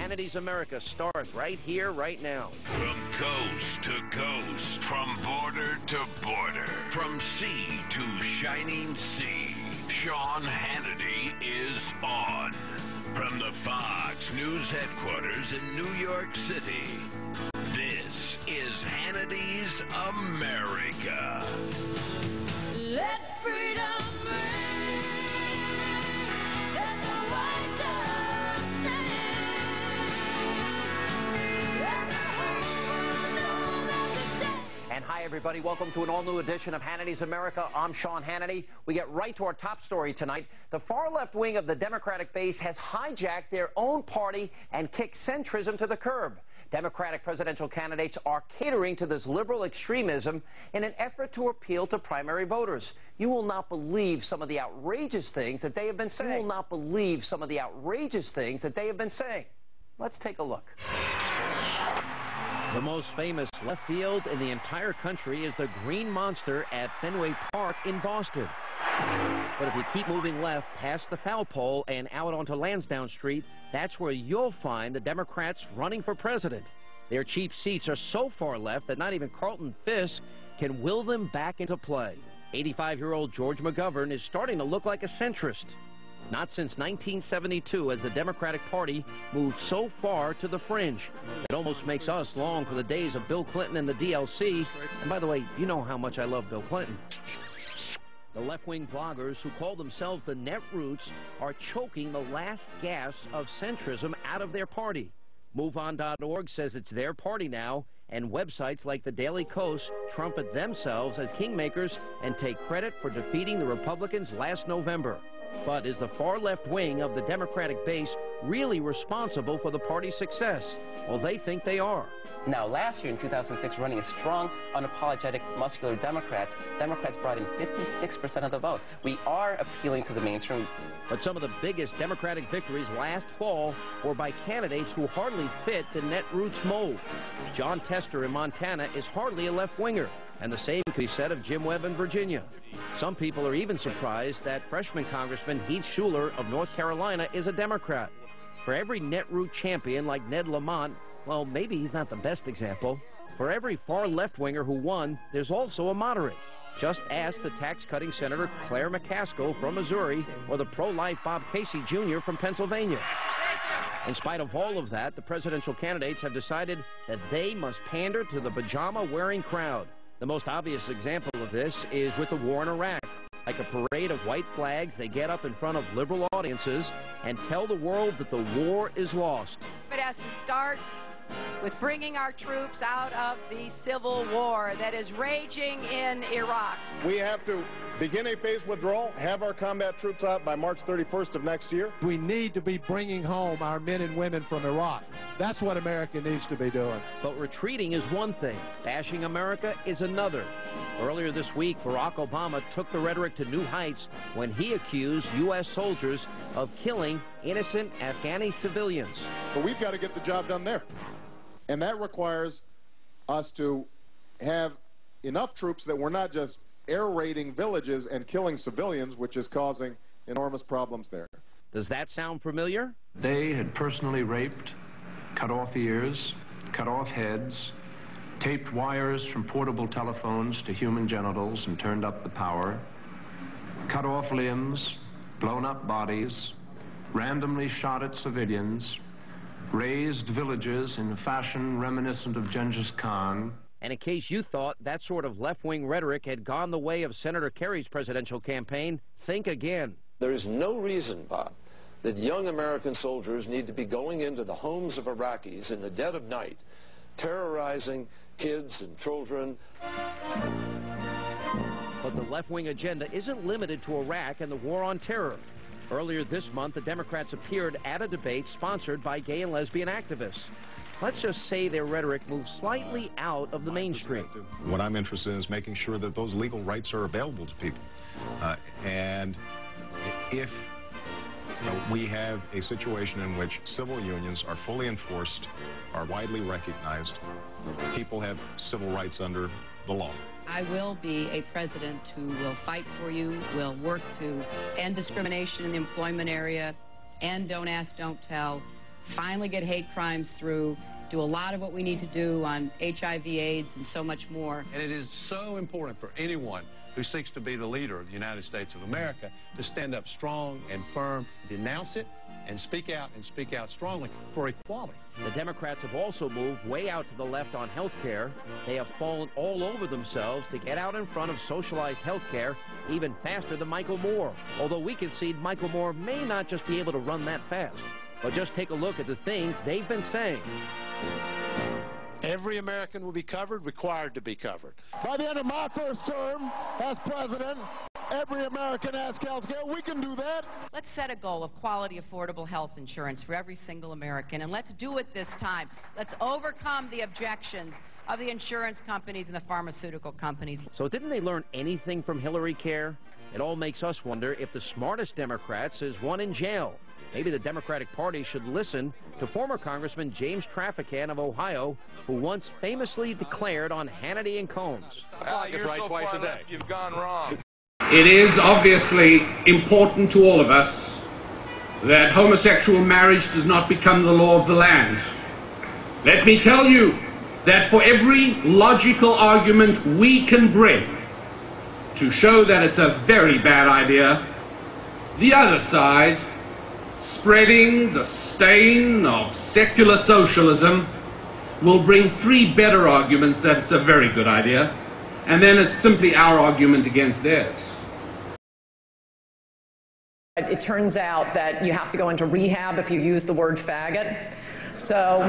Hannity's America starts right here, right now. From coast to coast, from border to border, from sea to shining sea, Sean Hannity is on. From the Fox News headquarters in New York City, this is Hannity's America. Let freedom ring. Let the white dove sing. Let the whole world know that today. And hi, everybody. Welcome to an all-new edition of Hannity's America. I'm Sean Hannity. We get right to our top story tonight. The far-left wing of the Democratic base has hijacked their own party and kicked centrism to the curb. Democratic presidential candidates are catering to this liberal extremism in an effort to appeal to primary voters. You will not believe some of the outrageous things that they have been saying. You will not believe some of the outrageous things that they have been saying. Let's take a look. The most famous left field in the entire country is the Green Monster at Fenway Park in Boston. But if you keep moving left past the foul pole and out onto Lansdowne Street, that's where you'll find the Democrats running for president. Their cheap seats are so far left that not even Carlton Fisk can will them back into play. 85-year-old George McGovern is starting to look like a centrist. Not since 1972 has the Democratic Party moved so far to the fringe. It almost makes us long for the days of Bill Clinton and the DLC. And by the way, you know how much I love Bill Clinton. The left-wing bloggers who call themselves the Netroots are choking the last gasp of centrism out of their party. MoveOn.org says it's their party now, and websites like the Daily Kos trumpet themselves as kingmakers and take credit for defeating the Republicans last November. But is the far left wing of the Democratic base really responsible for the party's success? Well, they think they are. Now, last year in 2006, running as strong, unapologetic, muscular Democrats brought in 56% of the vote. We are appealing to the mainstream. But some of the biggest Democratic victories last fall were by candidates who hardly fit the Netroots mold. John Tester in Montana is hardly a left-winger, and the same can be said of Jim Webb in Virginia. Some people are even surprised that freshman Congressman Heath Shuler of North Carolina is a Democrat. For every Netroot champion like Ned Lamont, well, maybe he's not the best example. For every far left-winger who won, there's also a moderate. Just ask the tax-cutting Senator Claire McCaskill from Missouri or the pro-life Bob Casey Jr. from Pennsylvania. In spite of all of that, the presidential candidates have decided that they must pander to the pajama-wearing crowd. The most obvious example of this is with the war in Iraq. Like a parade of white flags, they get up in front of liberal audiences and tell the world that the war is lost. It has to start with bringing our troops out of the civil war that is raging in Iraq. We have to begin a phased withdrawal, have our combat troops out by March 31st of next year. We need to be bringing home our men and women from Iraq. That's what America needs to be doing. But retreating is one thing. Bashing America is another. Earlier this week, Barack Obama took the rhetoric to new heights when he accused U.S. soldiers of killing innocent Afghani civilians. But we've got to get the job done there. And that requires us to have enough troops that we're not just air raiding villages and killing civilians, which is causing enormous problems there. Does that sound familiar? They had personally raped, cut off ears, cut off heads, taped wires from portable telephones to human genitals and turned up the power, cut off limbs, blown up bodies, randomly shot at civilians, razed villages in a fashion reminiscent of Genghis Khan. And in case you thought that sort of left-wing rhetoric had gone the way of Senator Kerry's presidential campaign, think again. There is no reason, Bob, that young American soldiers need to be going into the homes of Iraqis in the dead of night, terrorizing kids and children. But the left-wing agenda isn't limited to Iraq and the war on terror. Earlier this month, the Democrats appeared at a debate sponsored by gay and lesbian activists. Let's just say their rhetoric moves slightly out of the mainstream. What I'm interested in is making sure that those legal rights are available to people. And if we have a situation in which civil unions are fully enforced, are widely recognized, people have civil rights under the law. I will be a president who will fight for you, will work to end discrimination in the employment area, and don't ask, don't tell, finally get hate crimes through, do a lot of what we need to do on HIV, AIDS, and so much more. And it is so important for anyone who seeks to be the leader of the United States of America to stand up strong and firm, denounce it, and speak out strongly for equality. The Democrats have also moved way out to the left on health care. They have fallen all over themselves to get out in front of socialized health care even faster than Michael Moore. Although we concede Michael Moore may not just be able to run that fast. But just take a look at the things they've been saying. Every American will be covered, required to be covered. By the end of my first term as president, every American has health care. We can do that. Let's set a goal of quality, affordable health insurance for every single American, and let's do it this time. Let's overcome the objections of the insurance companies and the pharmaceutical companies. So didn't they learn anything from Hillary Care? It all makes us wonder if the smartest Democrats is one in jail. Maybe the Democratic Party should listen to former Congressman James Traficant of Ohio, who once famously declared on Hannity and Combs. You're right so twice a day. Left, you've gone wrong. It is obviously important to all of us that homosexual marriage does not become the law of the land. Let me tell you that for every logical argument we can bring to show that it's a very bad idea, the other side, spreading the stain of secular socialism, will bring 3 better arguments that it's a very good idea, and then it's simply our argument against theirs. It turns out that you have to go into rehab if you use the word faggot. So